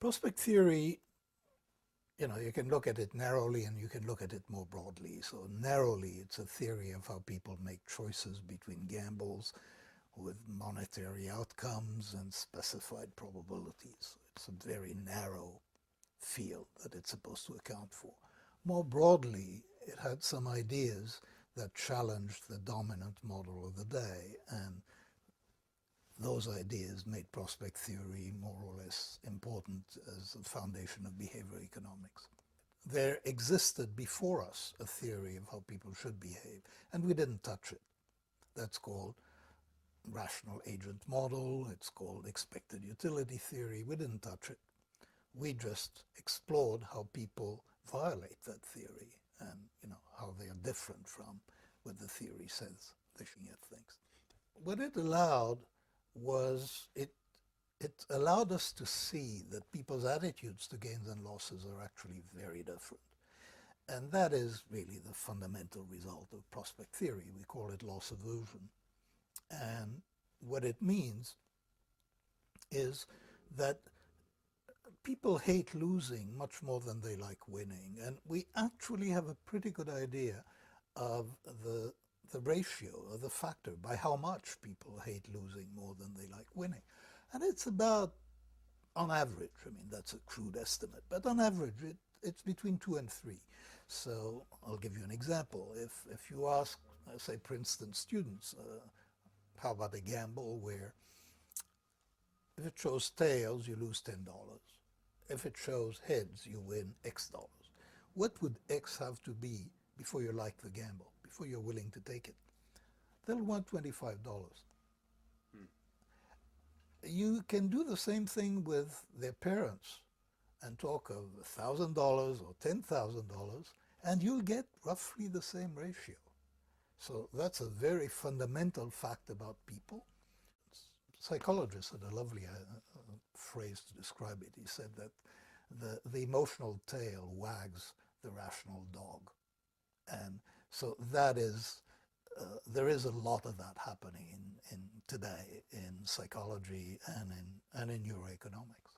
Prospect theory, you can look at it narrowly and you can look at it more broadly. So narrowly, it's a theory of how people make choices between gambles with monetary outcomes and specified probabilities. It's a very narrow field that it's supposed to account for. More broadly, it had some ideas that challenged the dominant model of the day, and those ideas made prospect theory more or less important as the foundation of behavioral economics. There existed before us a theory of how people should behave, and we didn't touch it. That's called rational agent model, it's called expected utility theory. We didn't touch it. We just explored how people violate that theory and how they are different from what the theory says looking at things. What it allowed was it allowed us to see that people's attitudes to gains and losses are actually very different. And that is really the fundamental result of prospect theory. We call it loss aversion. And what it means is that people hate losing much more than they like winning. And we actually have a pretty good idea of the ratio or the factor by how much people hate losing more than they like winning. And it's about, on average, I mean, that's a crude estimate, but on average, it's between 2 and 3. So I'll give you an example. If you ask, say, Princeton students, how about a gamble where if it shows tails, you lose $10. If it shows heads, you win X dollars. What would X have to be before you like the gamble, before you're willing to take it? They'll want $25. You can do the same thing with their parents and talk of $1,000 or $10,000, and you'll get roughly the same ratio. So that's a very fundamental fact about people. Psychologist had a lovely phrase to describe it. He said that the emotional tail wags the rational dog. And so that is, there is a lot of that happening in today in psychology and in neuroeconomics.